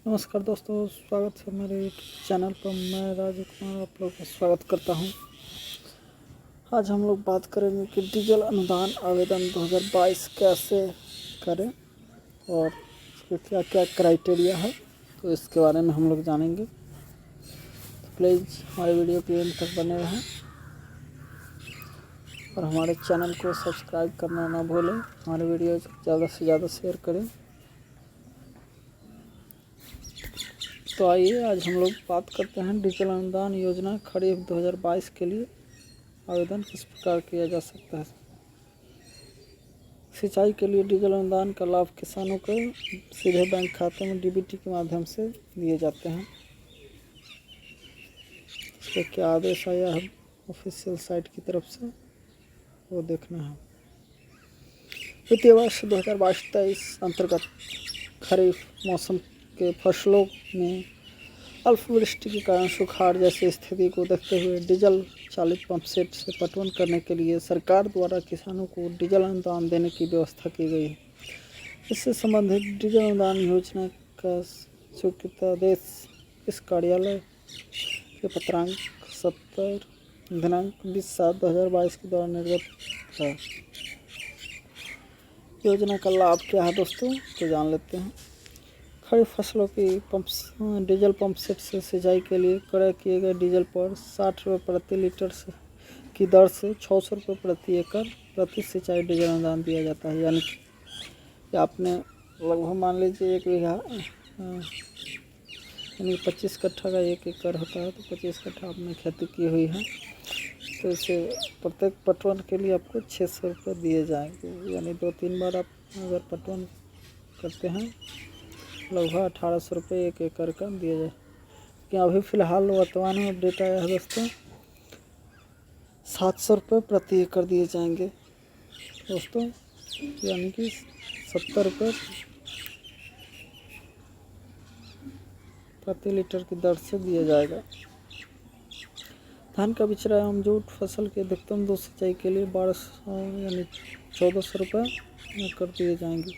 नमस्कार दोस्तों, स्वागत है मेरे यूट्यूब चैनल पर। मैं राजू कुमार आप लोग का स्वागत करता हूं। आज हम लोग बात करेंगे कि डीजल अनुदान आवेदन 2022 कैसे करें और इसके क्या क्या क्राइटेरिया है, तो इसके बारे में हम लोग जानेंगे। तो प्लीज़ हमारे वीडियो के अंत तक बने रहें और हमारे चैनल को सब्सक्राइब करना ना भूलें। हमारे वीडियो ज़्यादा से ज़्यादा शेयर करें। तो आइए आज हम लोग बात करते हैं डीजल अनुदान योजना खरीफ 2022 के लिए आवेदन किस प्रकार किया जा सकता है। सिंचाई के लिए डीजल अनुदान का लाभ किसानों को सीधे बैंक खाते में डीबीटी के माध्यम से दिए जाते हैं। इसका क्या आदेश आया है ऑफिशियल साइट की तरफ से, वो देखना है। वित्तीय वर्ष 2022-23 अंतर्गत खरीफ मौसम के फसलों में अल्पवृष्टि के कारण सुखाड़ जैसी स्थिति को देखते हुए डीजल चालित पंप सेट से पटवन करने के लिए सरकार द्वारा किसानों को डीजल अनुदान देने की व्यवस्था की गई है। इससे संबंधित डीजल अनुदान योजना का स्वीकृतादेश इस कार्यालय के पत्रांक 70 दिनांक 20/7/2022 के द्वारा निर्गत है। योजना का लाभ क्या है दोस्तों, तो जान लेते हैं। खरीफ फसलों की डीजल पंप सेट से सिंचाई के लिए क्रय किए गए डीजल पर 60 रुपये प्रति लीटर की दर से 600 रुपये प्रति एकड़ प्रति सिंचाई डीजल अनुदान दिया जाता है। यानी कि आपने लगभग मान लीजिए 1 बीघा यानी 25 कट्ठा का 1 एकड़ होता है, तो 25 कट्ठा आपने खेती की हुई है, तो इसे प्रत्येक पटवन के लिए आपको 600 रुपये दिए जाएंगे। यानी 2-3 बार आप अगर पटवन करते हैं लगभग 1800 रुपये 1 एकड़ का दिया जाए। कि अभी फ़िलहाल वर्तमान में अपडेट आया है दोस्तों, 700 रुपये प्रति एकड़ दिए जाएंगे दोस्तों, यानी कि 70 रुपये प्रति लीटर की दर से दिया जाएगा। धान का बिचरा एवं जूट फसल के अधिकतम 2 सिंचाई के लिए 1200 यानी 1400 रुपये कर दिए जाएंगे।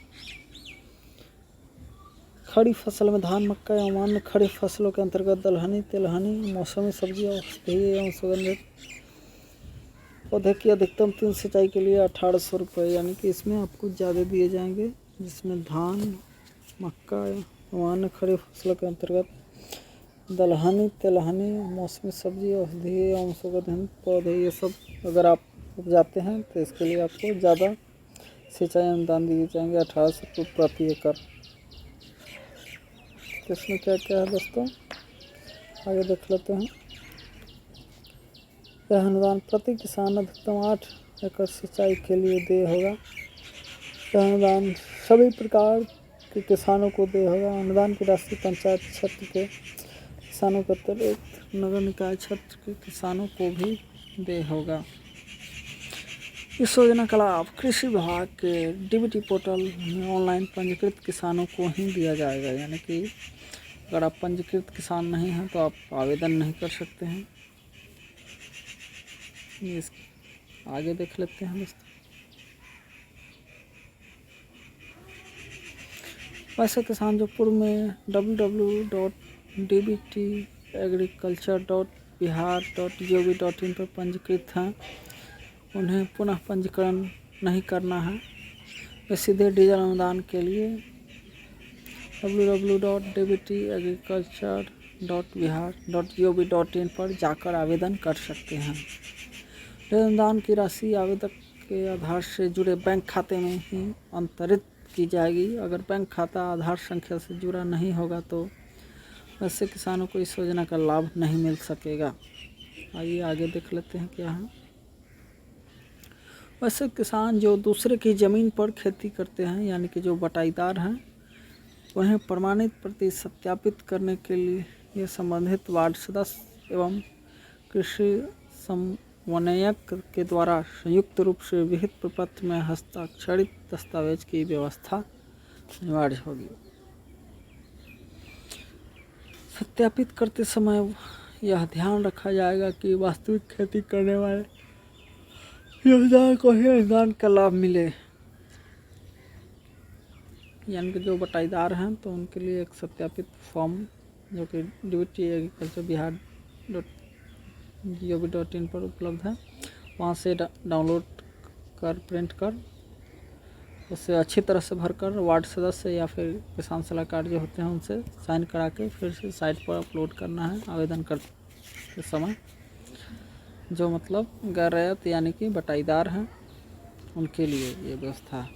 खरीफ फसल में धान, मक्का एवं अन्य खरीफ फसलों के अंतर्गत दलहनी, तिलहनी, मौसमी सब्जी, औषधीय एवं सुगंधित पौधे की अधिकतम 3 सिंचाई के लिए 1800 रुपये, यानी कि इसमें आपको ज़्यादा दिए जाएंगे। जिसमें धान, मक्का एवं अन्य खरीफ फसलों के अंतर्गत दलहनी, तिलहनी, मौसमी सब्जी, औषधीय एवं सुगंधित पौधे, ये सब अगर आप उपजाते हैं तो इसके लिए आपको ज़्यादा सिंचाई अनुदान दिए जाएंगे 1800 रुपये प्रति एकड़। इसमें क्या क्या है दोस्तों, आगे देख लेते हैं। यह अनुदान प्रति किसान अधिकतम 8 एकड़ सिंचाई के लिए देय होगा। यह अनुदान सभी प्रकार के किसानों को देय होगा। अनुदान की राशि पंचायत क्षेत्र के किसानों के अतिरिक्त नगर निकाय क्षेत्र के किसानों को भी देय होगा। इस योजना का लाभ कृषि विभाग के डीबीटी पोर्टल में ऑनलाइन पंजीकृत किसानों को ही दिया जाएगा। यानी कि अगर आप पंजीकृत किसान नहीं हैं तो आप आवेदन नहीं कर सकते हैं। इस आगे देख लेते हैं दोस्तों। वैसे किसान जो पूर्व में www.dbtagriculture.bihar.gov.in पर पंजीकृत हैं उन्हें पुनः पंजीकरण नहीं करना है। वे सीधे डीजल अनुदान के लिए www.dbtagriculture.bihar.gov.in पर जाकर आवेदन कर सकते हैं। डीजल अनुदान की राशि आवेदक के आधार से जुड़े बैंक खाते में ही अंतरित की जाएगी। अगर बैंक खाता आधार संख्या से जुड़ा नहीं होगा तो वैसे किसानों को इस योजना का लाभ नहीं मिल सकेगा। आइए आगे देख लेते हैं क्या है। वैसे किसान जो दूसरे की ज़मीन पर खेती करते हैं, यानी कि जो बटाईदार हैं, उन्हें प्रमाणित प्रति सत्यापित करने के लिए संबंधित वार्ड सदस्य एवं कृषि समन्वयक के द्वारा संयुक्त रूप से विहित प्रपत्र में हस्ताक्षरित दस्तावेज की व्यवस्था अनिवार्य होगी। सत्यापित करते समय यह ध्यान रखा जाएगा कि वास्तविक खेती करने वाले योजना को ही अनुदान का लाभ मिले। यानी कि जो बटाईदार हैं तो उनके लिए एक सत्यापित फॉर्म जो कि DBT एग्रीकल्चर बिहार .gov.in पर उपलब्ध है, वहाँ से डाउनलोड कर प्रिंट कर उसे अच्छी तरह से भरकर वार्ड सदस्य या फिर किसान सलाहकार जो होते हैं उनसे साइन करा के फिर से साइट पर अपलोड करना है आवेदन करते समय। जो मतलब गैर रैयत यानी कि बटाईदार हैं उनके लिए ये व्यवस्था है।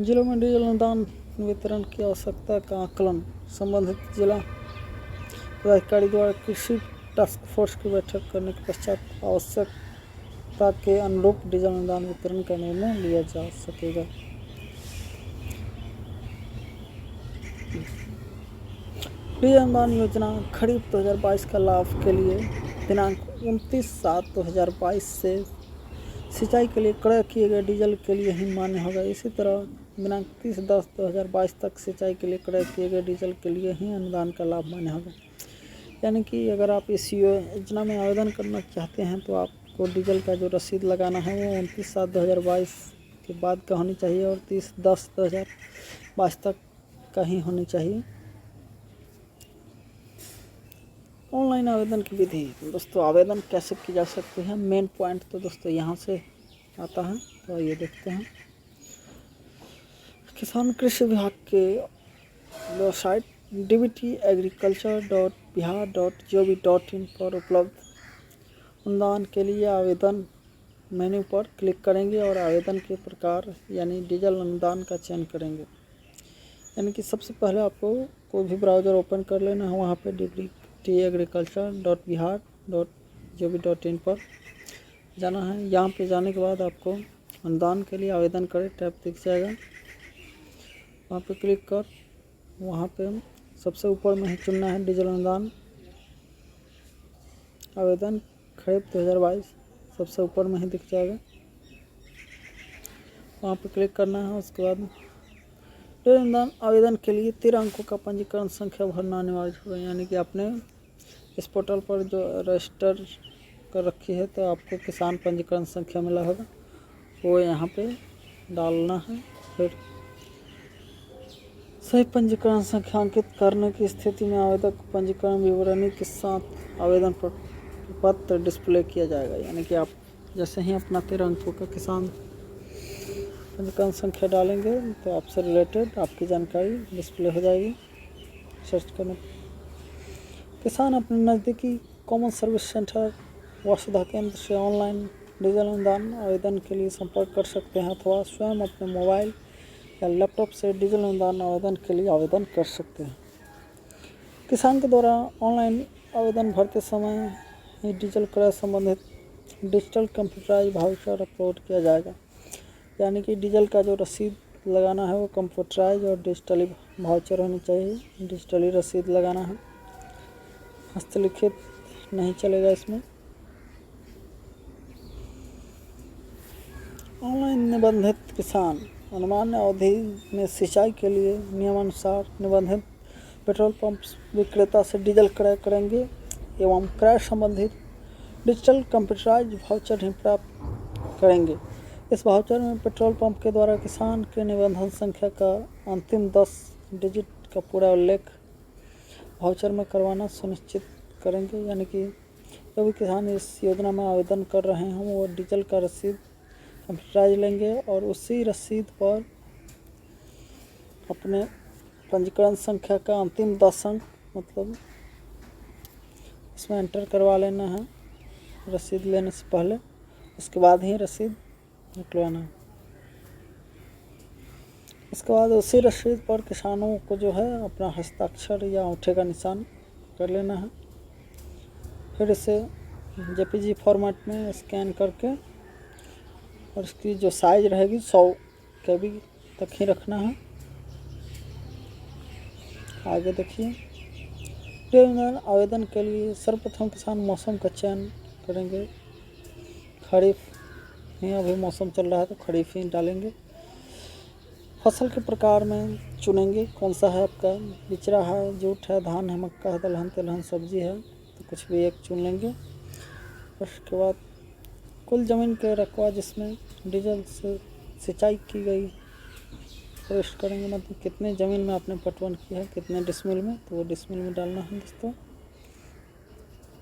जिलों में डीजल अनुदान वितरण की आवश्यकता का आकलन संबंधित जिला पदाधिकारी द्वारा कृषि टास्क फोर्स की बैठक करने के पश्चात आवश्यकता के अनुरूप डीजल अनुदान वितरण का निर्णय लिया जा सकेगा। डीजल अनुदान योजना खरीफ 2022 का लाभ के लिए दिनांक 29/7/2022 से सिंचाई के लिए क्रय किए गए डीजल के लिए ही मान्य होगा। इसी तरह दिनांक 30/10/2022 तक सिंचाई के लिए क्रय किए गए डीजल के लिए ही अनुदान का लाभ मान्य होगा। यानी कि अगर आप इस योजना में आवेदन करना चाहते हैं तो आपको डीजल का जो रसीद लगाना है वो 29/7/2022 के बाद का होनी चाहिए और 30/10/2022 तक का ही होनी चाहिए। ऑनलाइन आवेदन की विधि दोस्तों, आवेदन कैसे की जा सकती है, मेन पॉइंट तो दोस्तों यहाँ से आता है, तो ये देखते हैं। किसान कृषि विभाग के वेबसाइट dbtagriculture.bihar.gov.in पर उपलब्ध अनुदान के लिए आवेदन मेन्यू पर क्लिक करेंगे और आवेदन के प्रकार यानी डीजल अनुदान का चयन करेंगे। यानी कि सबसे पहले आपको कोई भी ब्राउज़र ओपन कर लेना है, वहाँ पे dbtagriculture.bihar.gov.in पर जाना है। यहाँ पे जाने के बाद आपको अनुदान के लिए आवेदन करें टैब दिख जाएगा, वहाँ पे क्लिक कर वहाँ पे सबसे ऊपर में ही चुनना है डीजल अनुदान आवेदन खरीफ 2022, सबसे ऊपर में ही दिख जाएगा, वहाँ पे क्लिक करना है। उसके बाद डीजल अनुदान आवेदन के लिए 13 अंकों का पंजीकरण संख्या भरना अनिवार्य होगा। यानी कि आपने इस पोर्टल पर जो रजिस्टर कर रखी है तो आपको किसान पंजीकरण संख्या मिला होगा, वो यहाँ पे डालना है। फिर सही पंजीकरण संख्या अंकित करने की स्थिति में आवेदक पंजीकरण विवरणी के साथ आवेदन पत्र डिस्प्ले किया जाएगा। यानी कि आप जैसे ही अपना 13 अंकों का किसान पंजीकरण संख्या डालेंगे तो आपसे रिलेटेड आपकी जानकारी डिस्प्ले हो जाएगी। सर्च करने किसान अपने नज़दीकी कॉमन सर्विस सेंटर व सुविधा केंद्र से ऑनलाइन डीजल अनुदान आवेदन के लिए संपर्क कर सकते हैं अथवा स्वयं अपने मोबाइल या लैपटॉप से डीजल अनुदान आवेदन के लिए आवेदन कर सकते हैं। किसान के द्वारा ऑनलाइन आवेदन भरते समय ही डीजल क्रय संबंधित डिजिटल कंप्यूटराइज वाउचर अपलोड किया जाएगा। यानी कि डीजल का जो रसीद लगाना है वो कंप्यूटराइज और डिजिटली वाउचर होनी चाहिए। डिजिटली रसीद लगाना है, हस्तलिखित नहीं चलेगा इसमें। ऑनलाइन निबंधित किसान अनुमान्य अवधि में सिंचाई के लिए नियमानुसार निबंधित पेट्रोल पंप विक्रेता से डीजल क्रय करेंगे एवं क्रय संबंधित डिजिटल कंप्यूटराइज वाउचर ही प्राप्त करेंगे। इस वाउचर में पेट्रोल पंप के द्वारा किसान के निबंधन संख्या का अंतिम 10 डिजिट का पूरा उल्लेख वाउचर में करवाना सुनिश्चित करेंगे। यानी कि जो भी किसान इस योजना में आवेदन कर रहे हैं वो डीजल का रसीद कंप्यूटराइज लेंगे और उसी रसीद पर अपने पंजीकरण संख्या का अंतिम 10 अंक मतलब इसमें एंटर करवा लेना है रसीद लेने से पहले, उसके बाद ही रसीद निकलवाना है। इसके बाद उसी रसीद पर किसानों को जो है अपना हस्ताक्षर या अंगूठे का निशान कर लेना है। फिर इसे जेपीजी फॉर्मेट में स्कैन करके और इसकी जो साइज रहेगी 100 KB तक ही रखना है। आगे देखिए, डीजल आवेदन के लिए सर्वप्रथम किसान मौसम का चयन करेंगे। खरीफ ही अभी मौसम चल रहा है तो खरीफ ही डालेंगे। फसल के प्रकार में चुनेंगे कौन सा है आपका, बिचरा है, जूट है, धान है, मक्का है, दलहन तिलहन सब्जी है, तो कुछ भी एक चुन लेंगे। उसके बाद कुल ज़मीन के रकबा जिसमें डीजल से सिंचाई की गई प्रविष्ट करेंगे, मतलब कितने ज़मीन में आपने पटवन किया है, कितने डिसमिल में, तो वो डिसमिल में डालना है दोस्तों।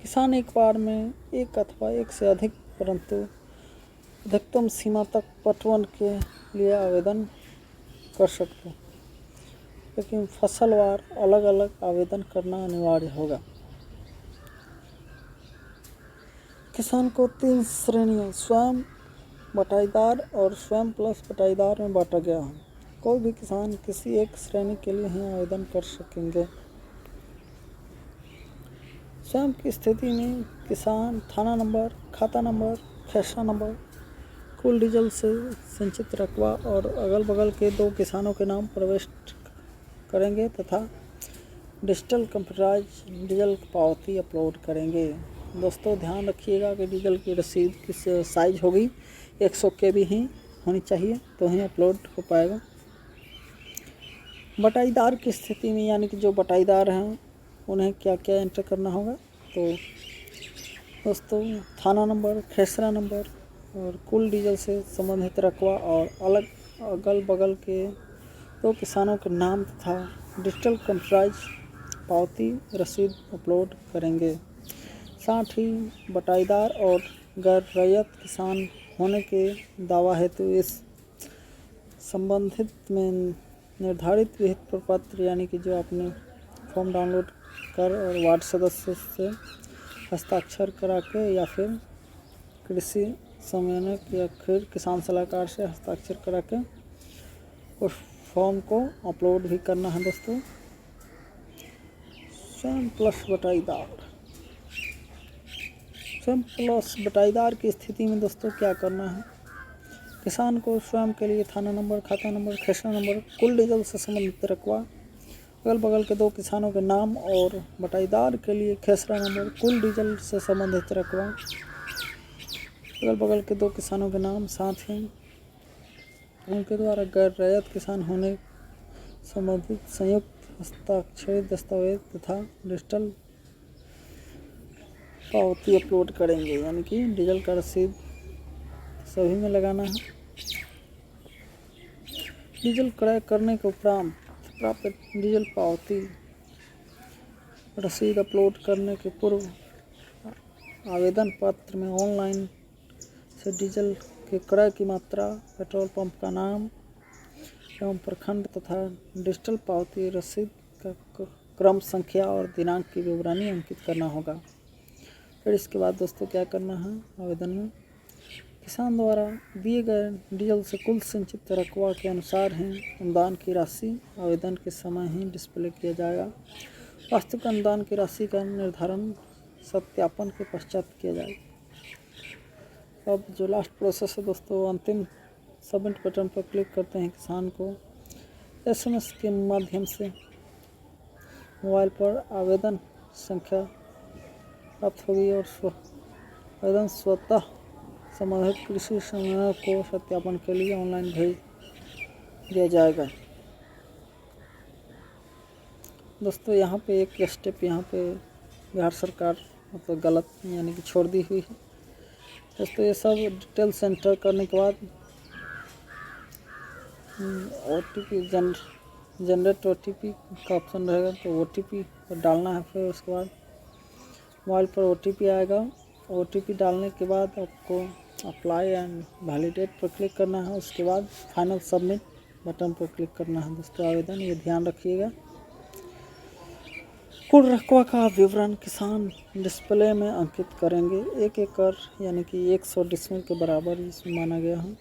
किसान एक बार में एक अथवा एक से अधिक परंतु अधिकतम सीमा तक पटवन के लिए आवेदन कर सकते हैं, लेकिन फसलवार अलग अलग आवेदन करना अनिवार्य होगा। किसान को 3 श्रेणियों स्वयं, बटाईदार और स्वयं प्लस बटाईदार में बांटा गया है। कोई भी किसान किसी एक श्रेणी के लिए ही आवेदन कर सकेंगे। स्वयं की स्थिति में किसान थाना नंबर, खाता नंबर, खेसरा नंबर, कुल डीजल से संचित रकबा और अगल बगल के 2 किसानों के नाम प्रविष्ट करेंगे तथा डिजिटल कंप्यूटराइज डीजल पावती अपलोड करेंगे। दोस्तों ध्यान रखिएगा कि डीजल की रसीद किस साइज होगी, 100 KB ही होनी चाहिए तो ही अपलोड हो पाएगा। बटाईदार की स्थिति में यानी कि जो बटाईदार हैं उन्हें क्या क्या एंटर करना होगा, तो दोस्तों थाना नंबर, खेसरा नंबर और कुल डीजल से संबंधित रकबा और अलग अगल बगल के 2 किसानों के नाम तथा डिजिटल कंप्यूटराइज पावती रसीद अपलोड करेंगे। साथ ही बटाईदार और गैर रैयत किसान होने के दावा हेतु इस संबंधित में निर्धारित विहित प्रपत्र यानी कि जो आपने फॉर्म डाउनलोड कर और वार्ड सदस्य से हस्ताक्षर करा के या फिर कृषि समन्वयक या फिर किसान सलाहकार से हस्ताक्षर करा के उस फॉर्म को अपलोड भी करना है दोस्तों। स्वयं प्लस बटाईदार, स्वयं प्लस बटाईदार की स्थिति में दोस्तों क्या करना है, किसान को स्वयं के लिए थाना नंबर, खाता नंबर, खेसरा नंबर, कुल डीजल से संबंधित रकबा, अगल बगल के 2 किसानों के नाम और बटाईदार के लिए खेसरा नंबर, कुल डीजल से संबंधित रकबा, अगल बगल के 2 किसानों के नाम, साथ ही उनके द्वारा गैर रैयत किसान होने संबंधित संयुक्त हस्ताक्षरित दस्तावेज तथा डिजिटल पावती अपलोड करेंगे, यानी कि डीजल का रसीद सभी में लगाना है। डीजल क्रय करने के उपरांत प्राप्त डीजल पावती रसीद अपलोड करने के पूर्व आवेदन पत्र में ऑनलाइन से डीजल के क्रय की मात्रा, पेट्रोल पंप का नाम एवं प्रखंड तथा डिजिटल पावती रसीद का क्रम संख्या और दिनांक की विवरणी अंकित करना होगा। फिर इसके बाद दोस्तों क्या करना है, आवेदन में किसान द्वारा दिए गए डीजल से कुल संचित रकबा के अनुसार ही अनुदान की राशि आवेदन के समय ही डिस्प्ले किया जाएगा। वास्तविक अनुदान की राशि का निर्धारण सत्यापन के पश्चात किया जाएगा। अब जो लास्ट प्रोसेस है दोस्तों, अंतिम सबमिट बटन पर क्लिक करते हैं किसान को SMS के माध्यम से मोबाइल पर आवेदन संख्या प्राप्त होगी और आवेदन स्वतः संबंधित कृषि समन्वयक को सत्यापन के लिए ऑनलाइन भेज दिया जाएगा। दोस्तों यहाँ पे एक स्टेप यहाँ पे बिहार सरकार मतलब गलत यानी कि छोड़ दी हुई है दोस्तों। ये सब डिटेल एंटर करने के बाद OTP जनरेट OTP का ऑप्शन रहेगा, तो OTP डालना है। फिर उसके बाद मोबाइल पर OTP आएगा। OTP डालने के बाद आपको अप्लाई एंड वैलिडेट पर क्लिक करना है। उसके बाद फाइनल सबमिट बटन पर क्लिक करना है दोस्तों। आवेदन ये ध्यान रखिएगा। कुल रकबा का विवरण किसान डिस्प्ले में अंकित करेंगे। 1 एकड़ यानी कि 100 डिसमिल के बराबर इसमें माना गया है।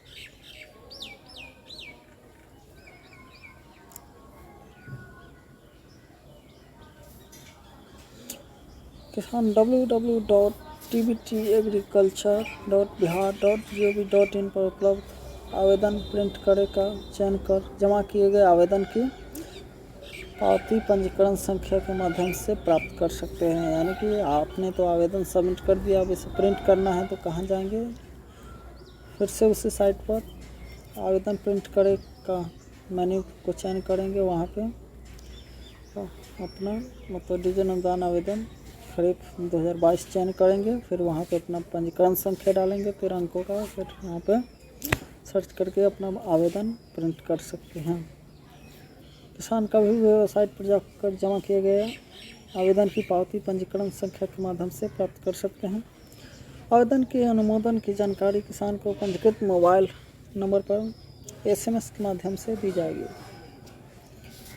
किसान www.tbtagriculture.bihar.gov.in पर उपलब्ध आवेदन प्रिंट करे का चयन कर जमा किए गए आवेदन की पावती पंजीकरण संख्या के माध्यम से प्राप्त कर सकते हैं। यानी कि आपने तो आवेदन सबमिट कर दिया, अब इसे प्रिंट करना है तो कहाँ जाएंगे, फिर से उसी साइट पर आवेदन प्रिंट करे का मेन्यू को चयन करेंगे। वहाँ पे अपना मतलब डीजल अनुदान आवेदन खरीफ 2022 चयन करेंगे। फिर वहाँ पे अपना पंजीकरण संख्या डालेंगे, फिर अंकों का, फिर यहाँ पे सर्च करके अपना आवेदन प्रिंट कर सकते हैं। किसान का भी वेबसाइट पर जाकर जमा किए गए आवेदन की पावती पंजीकरण संख्या के माध्यम से प्राप्त कर सकते हैं। आवेदन के अनुमोदन की जानकारी किसान को पंजीकृत मोबाइल नंबर पर SMS के माध्यम से दी जाएगी।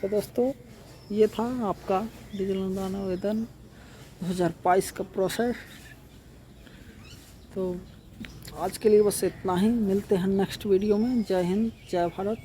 तो दोस्तों, ये था आपका डिजिटल अनुदान आवेदन 2022 का प्रोसेस। तो आज के लिए बस इतना ही, मिलते हैं नेक्स्ट वीडियो में। जय हिंद, जय भारत।